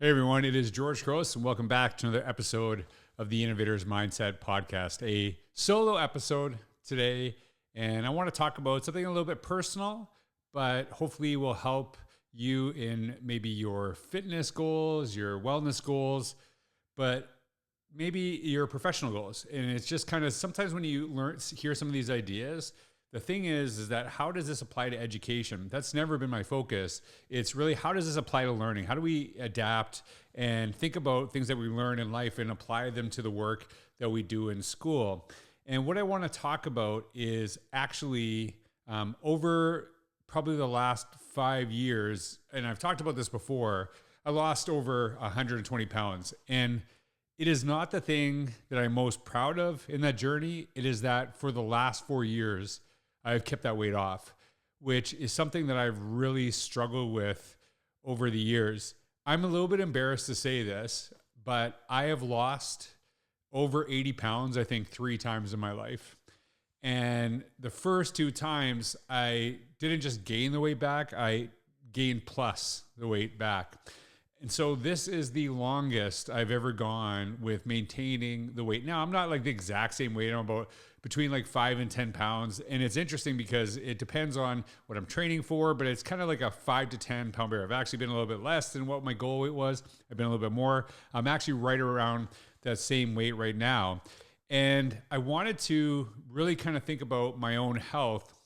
Hey everyone, it is George Couros, and welcome back to another episode of the Innovator's Mindset Podcast. A solo episode today, and I want to talk about something a little bit personal, but hopefully will help you in maybe your fitness goals, your wellness goals, but maybe your professional goals. And it's just kind of sometimes when you hear some of these ideas, the thing is that how does this apply to education? That's never been my focus. It's really how does this apply to learning? How do we adapt and think about things that we learn in life and apply them to the work that we do in school? And what I want to talk about is actually over probably the last 5 years, and I've talked about this before, I lost over 120 pounds. And it is not the thing that I'm most proud of in that journey. It is that for the last 4 years, I've kept that weight off, which is something that I've really struggled with over the years. I'm a little bit embarrassed to say this, but I have lost over 80 pounds, I think 3 times in my life. And the first 2 times I didn't just gain the weight back, I gained plus the weight back. And so this is the longest I've ever gone with maintaining the weight. Now, I'm not like the exact same weight. I'm about between like 5 and 10 pounds. And it's interesting because it depends on what I'm training for, but it's kind of like a 5 to 10 pound barrier. I've actually been a little bit less than what my goal weight was. I've been a little bit more. I'm actually right around that same weight right now. And I wanted to really kind of think about my own health,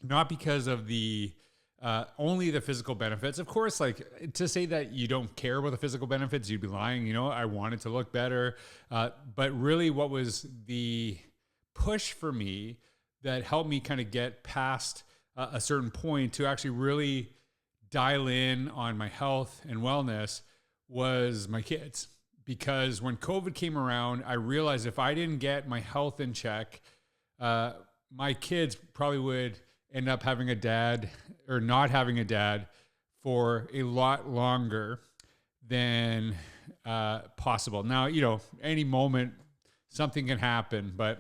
not because of only the physical benefits. Of course, like to say that you don't care about the physical benefits, you'd be lying. You know, I wanted to look better. But really what was the push for me that helped me kind of get past a certain point to actually really dial in on my health and wellness was my kids. Because when COVID came around, I realized if I didn't get my health in check, my kids probably would end up having a dad or not having a dad for a lot longer than possible. Now, you know, any moment something can happen, but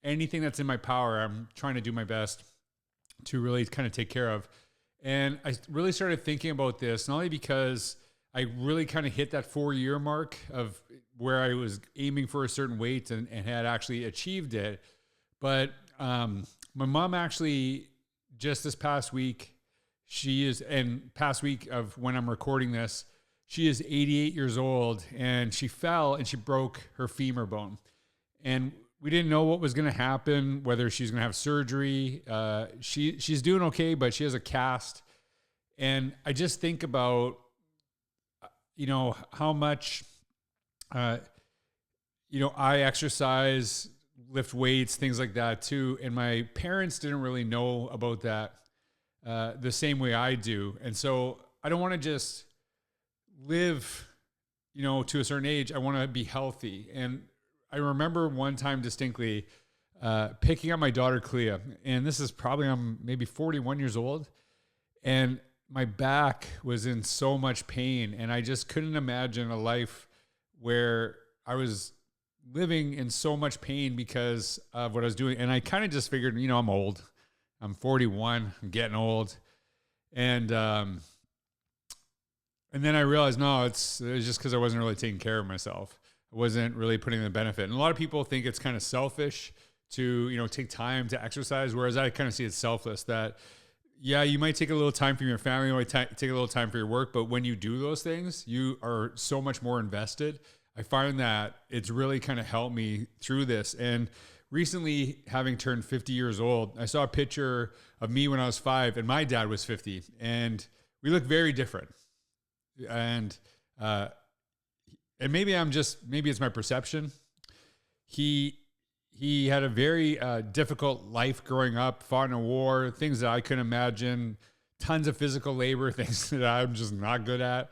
anything that's in my power, I'm trying to do my best to really kind of take care of. And I really started thinking about this, not only because I really kind of hit that 4-year mark of where I was aiming for a certain weight and had actually achieved it, but my mom actually just this past week, past week of when I'm recording this, she is 88 years old and she fell and she broke her femur bone. And we didn't know what was going to happen, whether she's going to have surgery. She's doing okay, but she has a cast. And I just think about, you know, how much, I exercise, lift weights, things like that too. And my parents didn't really know about that the same way I do. And so I don't want to just live, you know, to a certain age. I want to be healthy. And I remember one time distinctly picking up my daughter Clea, and this is probably I'm maybe 41 years old, and my back was in so much pain, and I just couldn't imagine a life where I was living in so much pain because of what I was doing. And I kind of just figured, you know, I'm old. I'm 41. I'm getting old. And then I realized, no, it was just because I wasn't really taking care of myself. I wasn't really putting in the benefit. And a lot of people think it's kind of selfish to, you know, take time to exercise, whereas I kind of see it selfless that, yeah, you might take a little time from your family, you might take a little time for your work, but when you do those things, you are so much more invested. I find that it's really kind of helped me through this. And recently, having turned 50 years old, I saw a picture of me when I was 5 and my dad was 50, and we look very different. And maybe it's my perception. He had a very difficult life growing up, fought in a war, things that I couldn't imagine, tons of physical labor, things that I'm just not good at.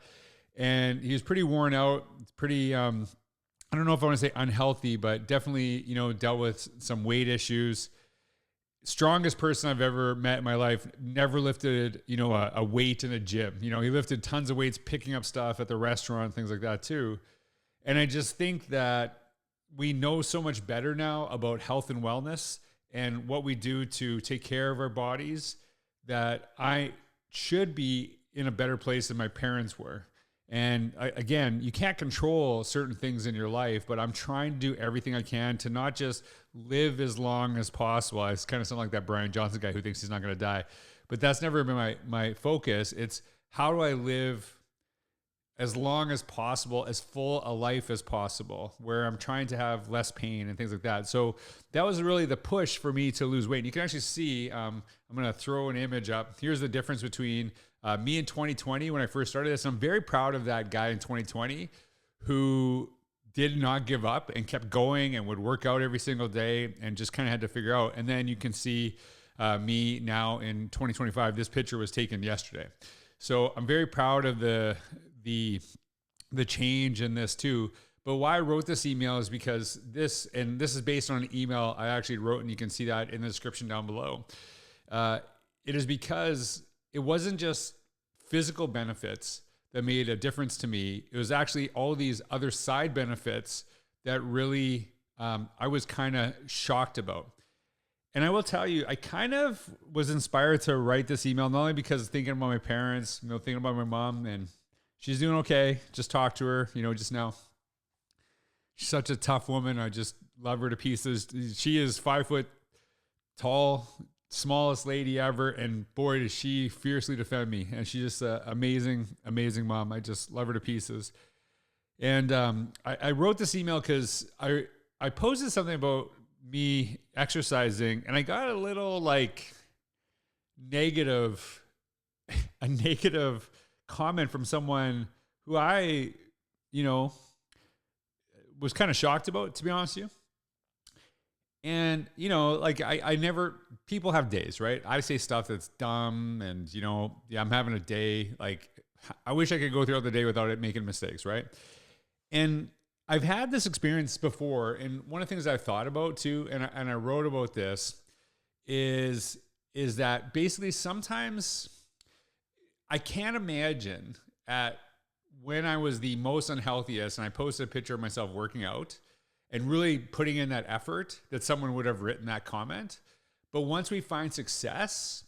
And he was pretty worn out, pretty, I don't know if I want to say unhealthy, but definitely, you know, dealt with some weight issues. Strongest person I've ever met in my life, never lifted, you know, a weight in a gym. You know, he lifted tons of weights, picking up stuff at the restaurant, things like that too. And I just think that we know so much better now about health and wellness and what we do to take care of our bodies that I should be in a better place than my parents were. And again, you can't control certain things in your life, but I'm trying to do everything I can to not just live as long as possible. I kind of sound like that Brian Johnson guy who thinks he's not going to die, but that's never been my focus. It's how do I live as long as possible, as full a life as possible, where I'm trying to have less pain and things like that. So that was really the push for me to lose weight. And you can actually see, I'm going to throw an image up. Here's the difference between me in 2020 when I first started this. I'm very proud of that guy in 2020 who did not give up and kept going and would work out every single day and just kind of had to figure out. And then you can see me now in 2025. This picture was taken yesterday. So I'm very proud of the change in this too. But why I wrote this email is because this is based on an email I actually wrote, and you can see that in the description down below. It is because it wasn't just physical benefits that made a difference to me. It was actually all these other side benefits that really I was kind of shocked about. And I will tell you, I kind of was inspired to write this email, not only because thinking about my parents, thinking about my mom, and she's doing okay. Just talked to her, just now. She's such a tough woman. I just love her to pieces. She is 5 foot tall, smallest lady ever. And boy, does she fiercely defend me. And she's just an amazing, amazing mom. I just love her to pieces. And I wrote this email because I posted something about me exercising, and I got a little negative comment from someone who I, was kind of shocked about, to be honest with you. And, I never, people have days, right? I say stuff that's dumb and, I'm having a day. I wish I could go throughout the day without it making mistakes, right? And I've had this experience before. And one of the things I've thought about too, and I wrote about this, is that basically sometimes I can't imagine when I was the most unhealthiest and I posted a picture of myself working out and really putting in that effort, that someone would have written that comment. But once we find success,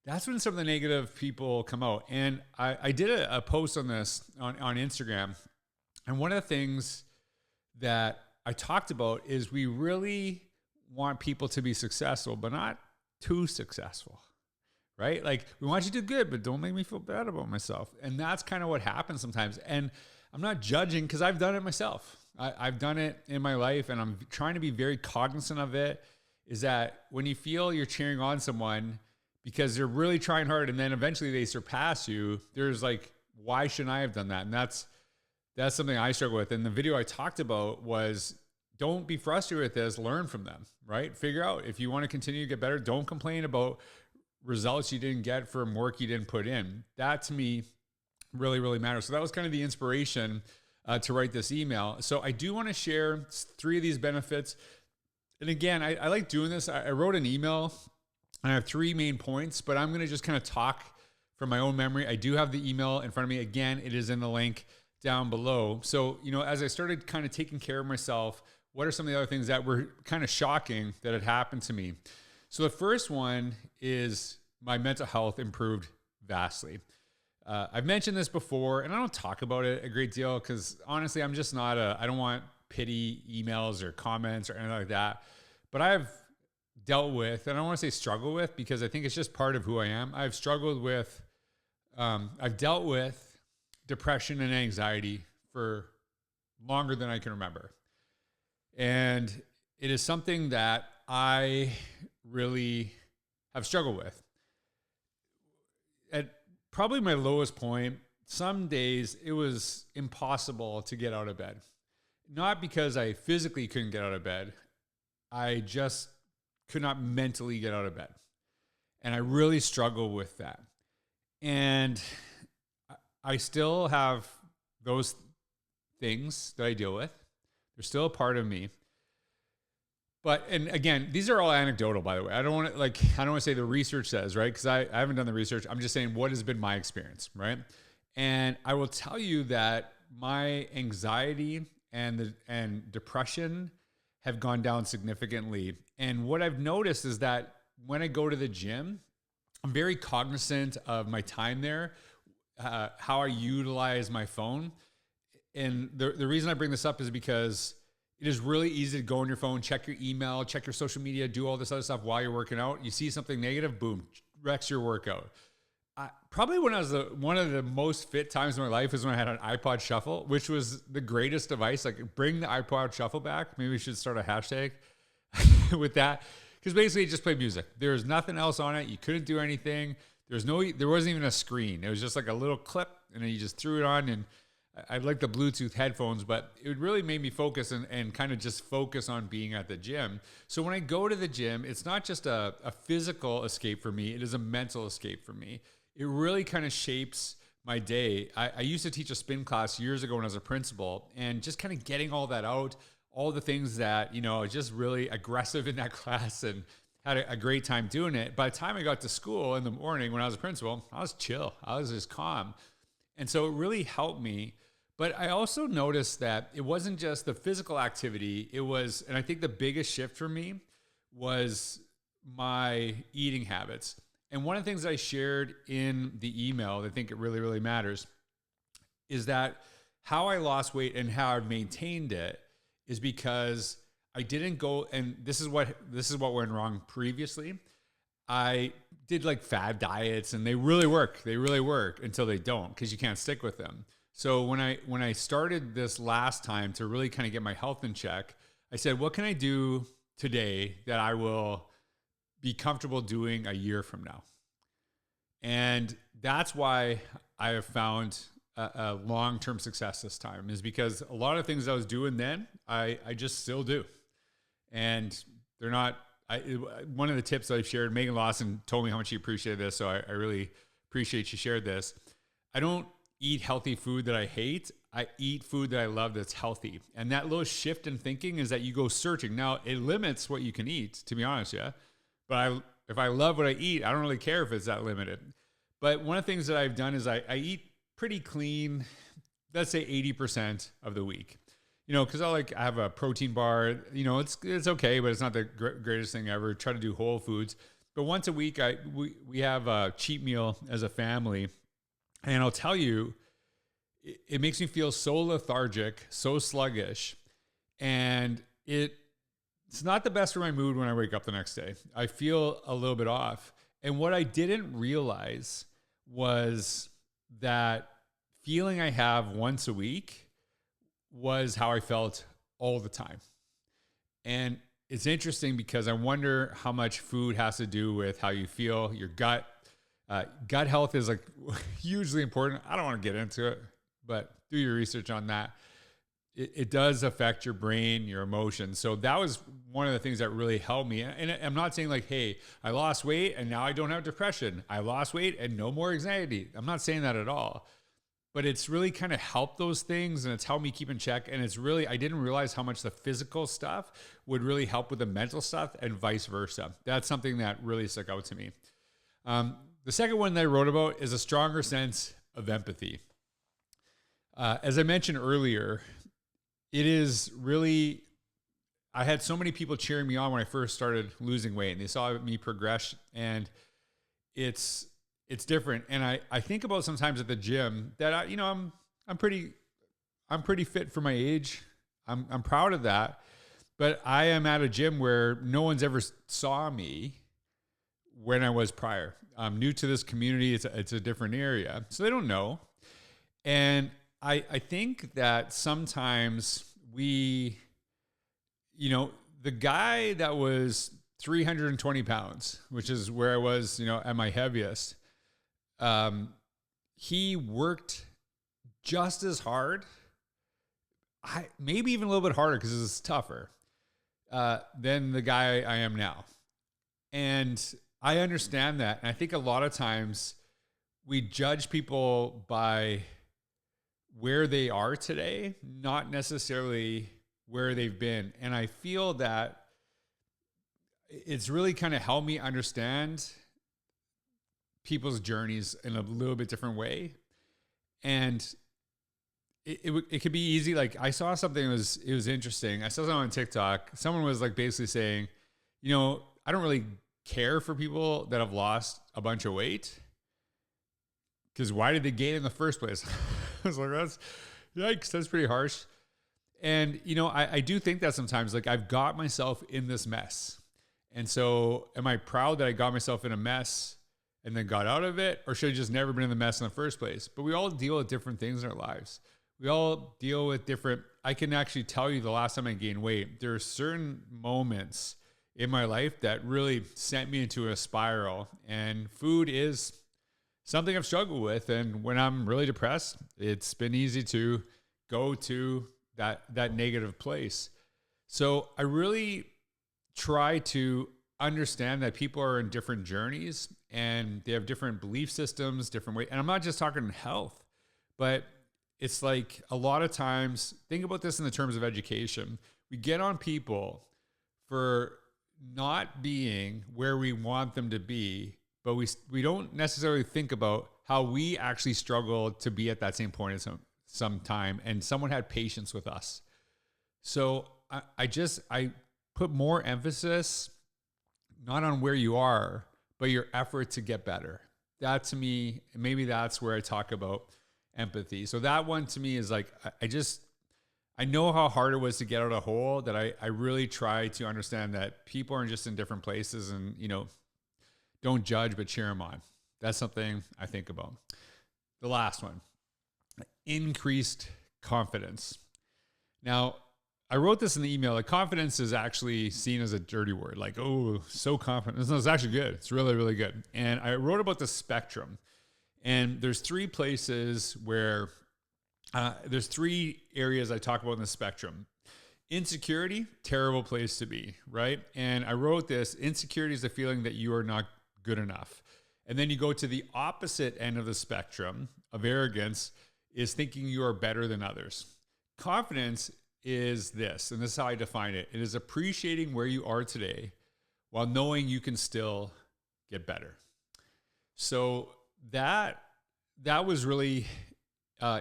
that's when some of the negative people come out. And I did a post on this on Instagram. And one of the things that I talked about is we really want people to be successful, but not too successful, right? We want you to do good, but don't make me feel bad about myself. And that's kind of what happens sometimes. And I'm not judging because I've done it myself. I've done it in my life, and I'm trying to be very cognizant of it, is that when you feel you're cheering on someone because they're really trying hard and then eventually they surpass you, there's why shouldn't I have done that? And that's something I struggle with. And the video I talked about was, don't be frustrated with this, learn from them, right? Figure out if you want to continue to get better. Don't complain about results you didn't get from work you didn't put in. That to me really, really matters. So that was kind of the inspiration to write this email. So I do want to share 3 of these benefits. And again, I like doing this. I wrote an email and I have 3 main points, but I'm going to just kind of talk from my own memory. I do have the email in front of me. Again, it is in the link down below. So, as I started kind of taking care of myself, what are some of the other things that were kind of shocking that had happened to me? So the first one is my mental health improved vastly. I've mentioned this before, and I don't talk about it a great deal because honestly, I'm just not I don't want pity emails or comments or anything like that. But I've dealt with, and I don't want to say struggle with because I think it's just part of who I am. I've dealt with depression and anxiety for longer than I can remember. And it is something that I really have struggled with. At probably my lowest point, some days it was impossible to get out of bed. Not because I physically couldn't get out of bed. I just could not mentally get out of bed. And I really struggled with that. And I still have those things that I deal with. They're still a part of me. But, and again, these are all anecdotal, by the way. I don't want to say the research says, right? Because I haven't done the research. I'm just saying what has been my experience, right? And I will tell you that my anxiety and depression have gone down significantly. And what I've noticed is that when I go to the gym, I'm very cognizant of my time there. how I utilize my phone. And the reason I bring this up is because it is really easy to go on your phone, check your email, check your social media, do all this other stuff while you're working out. You see something negative, boom, wrecks your workout. Probably when I was one of the most fit times in my life is when I had an iPod Shuffle, which was the greatest device. Like, bring the iPod Shuffle back. Maybe we should start a hashtag with that, because basically it just played music. There was nothing else on it. You couldn't do anything. There wasn't even a screen. It was just like a little clip, and then you just threw it on. And I like the Bluetooth headphones, but it really made me focus and kind of just focus on being at the gym. So when I go to the gym, it's not just a physical escape for me. It is a mental escape for me. It really kind of shapes my day. I used to teach a spin class years ago when I was a principal, and just kind of getting all that out, all the things that, just really aggressive in that class, and had a great time doing it. By the time I got to school in the morning when I was a principal, I was chill. I was just calm. And so it really helped me. But I also noticed that it wasn't just the physical activity. It was, and I think the biggest shift for me was my eating habits. And one of the things I shared in the email, I think it really, really matters, is that how I lost weight and how I maintained it is because I didn't go, and this is what went wrong previously. I did like fad diets, and they really work. They really work until they don't, because you can't stick with them. So when I started this last time to really kind of get my health in check, I said, what can I do today that I will be comfortable doing a year from now? And that's why I have found a long-term success this time, is because a lot of things I was doing then, I just still do. And they're not, one of the tips I've shared, Megan Lawson told me how much she appreciated this, so I really appreciate she shared this. I don't eat healthy food that I hate. I eat food that I love that's healthy. And that little shift in thinking is that you go searching. Now, it limits what you can eat, to be honest, yeah. But if I love what I eat, I don't really care if it's that limited. But one of the things that I've done is I eat pretty clean, let's say 80% of the week. Because I have a protein bar. It's okay, but it's not the greatest thing ever. Try to do whole foods. But once a week, we have a cheat meal as a family. And I'll tell you, it makes me feel so lethargic, so sluggish. And it's not the best for my mood when I wake up the next day. I feel a little bit off. And what I didn't realize was that feeling I have once a week was how I felt all the time. And it's interesting because I wonder how much food has to do with how you feel, your gut. Gut health is like hugely important. I don't want to get into it, but do your research on that. It does affect your brain, your emotions. So that was one of the things that really helped me. And I'm not saying like, hey, I lost weight and now I don't have depression. I lost weight and no more anxiety. I'm not saying that at all. But it's really kind of helped those things, and it's helped me keep in check. And it's really, I didn't realize how much the physical stuff would really help with the mental stuff, and vice versa. That's something that really stuck out to me. The second one that I wrote about is a stronger sense of empathy. As I mentioned earlier, it is really, I had so many people cheering me on when I first started losing weight, and they saw me progress, and it's different. And I think about sometimes at the gym that I'm pretty fit for my age. I'm proud of that, but I am at a gym where no one's ever saw me when I was prior. I'm new to this community. It's a different area, so they don't know. And I think that sometimes the guy that was 320 pounds, which is where I was, at my heaviest, he worked just as hard, maybe even a little bit harder because it's tougher, than the guy I am now. And I understand that. And I think a lot of times we judge people by where they are today, not necessarily where they've been. And I feel that it's really kind of helped me understand people's journeys in a little bit different way. And it could be easy. Like, I saw something, it was interesting. I saw something on TikTok. Someone was like basically saying, I don't really care for people that have lost a bunch of weight. because why did they gain in the first place? I was like, yikes, that's pretty harsh. And, I do think that sometimes, like, I've got myself in this mess. And so am I proud that I got myself in a mess and then got out of it? Or should I just never been in the mess in the first place? But we all deal with different things in our lives. We all deal with different, I can actually tell you the last time I gained weight, there are certain moments in my life that really sent me into a spiral. And food is something I've struggled with. And when I'm really depressed, it's been easy to go to that negative place. So I really try to understand that people are in different journeys and they have different belief systems, different ways. And I'm not just talking health, but it's like a lot of times, think about this in the terms of education. We get on people for not being where we want them to be, but we don't necessarily think about how we actually struggled to be at that same point at some time, and someone had patience with us. So I put more emphasis not on where you are, but your effort to get better. That to me, maybe that's where I talk about empathy. So that one to me is like, I know how hard it was to get out of a hole, that I really try to understand that people are just in different places, and, don't judge, but cheer them on. That's something I think about. The last one, increased confidence. Now, I wrote this in the email. Like, confidence is actually seen as a dirty word. Like, oh, so confident. No, it's actually good. It's really, really good. And I wrote about the spectrum. And there's three places where there's three areas I talk about in the spectrum. Insecurity, terrible place to be, right? And I wrote this: insecurity is the feeling that you are not good enough. And then you go to the opposite end of the spectrum of arrogance, is thinking you are better than others. Confidence is this, and this is how I define it. It is appreciating where you are today while knowing you can still get better. So that was really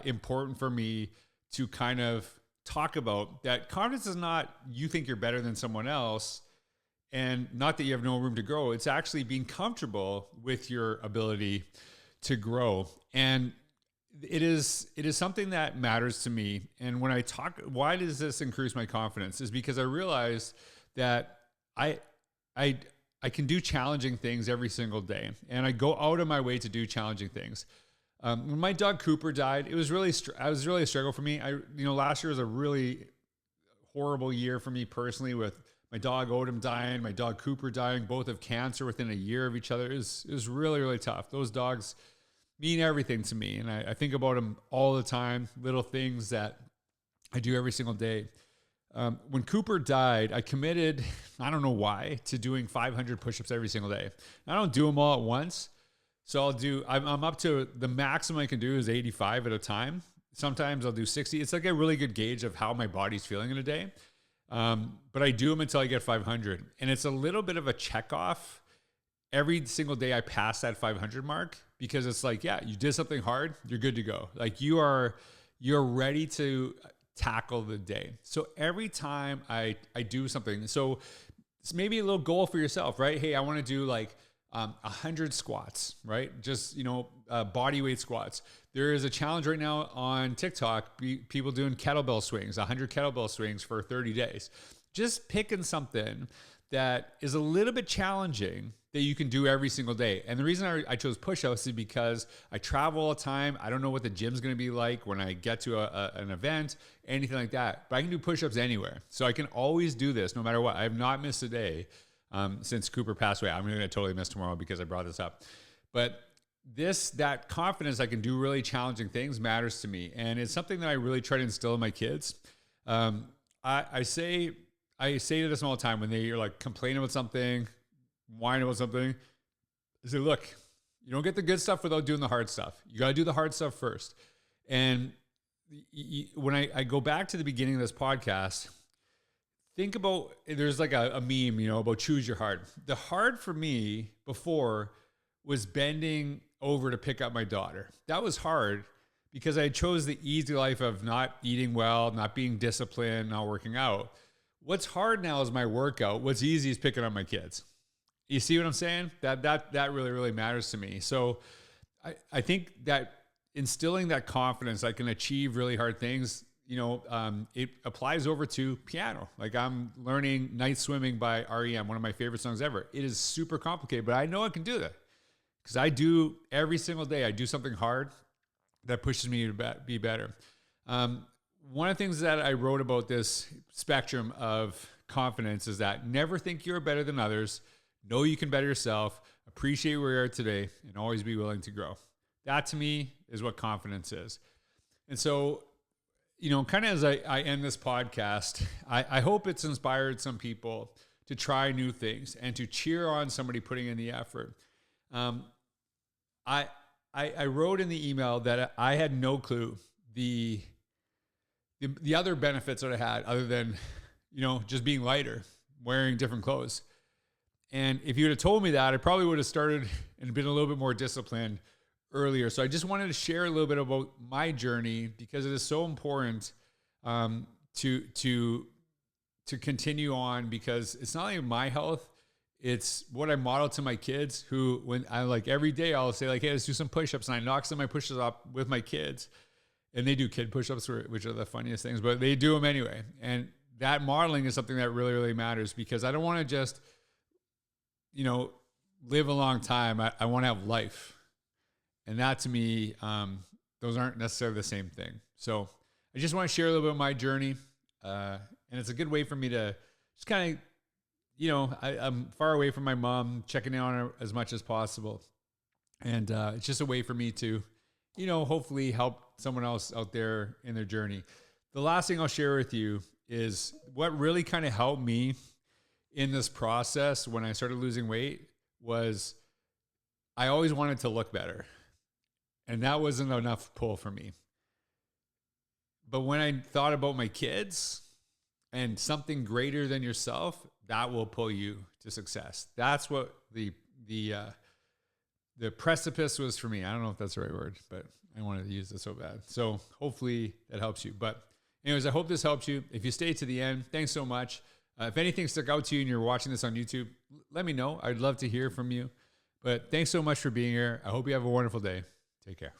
important for me to kind of talk about. That confidence is not you think you're better than someone else, and not that you have no room to grow. It's actually being comfortable with your ability to grow. And it is something that matters to me. And when I talk, why does this increase my confidence? Is because I realized that I can do challenging things every single day, and I go out of my way to do challenging things. When my dog Cooper died, it was really a struggle for me. Last year was a really horrible year for me personally, with my dog Odom dying, my dog Cooper dying, both of cancer within a year of each other. It was really, really tough. Those dogs mean everything to me, and I think about them all the time, little things that I do every single day. When Cooper died, I committed, I don't know why, to doing 500 pushups every single day. I don't do them all at once. So I'm up to the maximum I can do is 85 at a time. Sometimes I'll do 60. It's like a really good gauge of how my body's feeling in a day. But I do them until I get 500. And it's a little bit of a check off every single day I pass that 500 mark, because it's like, yeah, you did something hard, you're good to go. Like you're ready to tackle the day. So every time I do something, so it's maybe a little goal for yourself, right? Hey, I want to do like 100 squats, right? Just, body weight squats. There is a challenge right now on TikTok, people doing kettlebell swings, 100 kettlebell swings for 30 days. Just picking something that is a little bit challenging that you can do every single day. And the reason I chose push-ups is because I travel all the time. I don't know what the gym's going to be like when I get to an event, anything like that. But I can do push-ups anywhere. So I can always do this no matter what. I have not missed a day since Cooper passed away. I'm going to totally miss tomorrow because I brought this up. But that confidence I can do really challenging things matters to me. And it's something that I really try to instill in my kids. I say to this all the time when they're like complaining about something, whine about something. I say, look, you don't get the good stuff without doing the hard stuff. You got to do the hard stuff first. And when I go back to the beginning of this podcast, think about, there's like a meme, about choose your hard. The hard for me before was bending over to pick up my daughter. That was hard because I chose the easy life of not eating well, not being disciplined, not working out. What's hard now is my workout. What's easy is picking up my kids. You see what I'm saying? That really, really matters to me. So I think that instilling that confidence, I can achieve really hard things. It applies over to piano. Like I'm learning Night Swimming by REM, one of my favorite songs ever. It is super complicated, but I know I can do that because I do every single day. I do something hard that pushes me to be better. One of the things that I wrote about this spectrum of confidence is that never think you're better than others. Know you can better yourself. Appreciate where you are today, and always be willing to grow. That to me is what confidence is. And so, kind of as I end this podcast, I hope it's inspired some people to try new things and to cheer on somebody putting in the effort. I wrote in the email that I had no clue the other benefits that I had other than, just being lighter, wearing different clothes. And if you would have told me that, I probably would have started and been a little bit more disciplined earlier. So I just wanted to share a little bit about my journey because it is so important to continue on, because it's not only my health, it's what I model to my kids, who when I every day I'll say hey, let's do some push-ups, and I knock some of my push-ups up with my kids, and they do kid push-ups, which are the funniest things, but they do them anyway. And that modeling is something that really, really matters, because I don't want to just, live a long time. I want to have life. And that to me, those aren't necessarily the same thing. So I just want to share a little bit of my journey. And it's a good way for me to just kind of, I'm far away from my mom, checking in on her as much as possible. And it's just a way for me to, hopefully help someone else out there in their journey. The last thing I'll share with you is what really kind of helped me in this process when I started losing weight was I always wanted to look better. And that wasn't enough pull for me. But when I thought about my kids and something greater than yourself, that will pull you to success. That's what the precipice was for me. I don't know if that's the right word, but I wanted to use it so bad. So hopefully that helps you. But anyways, I hope this helps you. If you stay to the end, thanks so much. If anything stuck out to you and you're watching this on YouTube, let me know. I'd love to hear from you. But thanks so much for being here. I hope you have a wonderful day. Take care.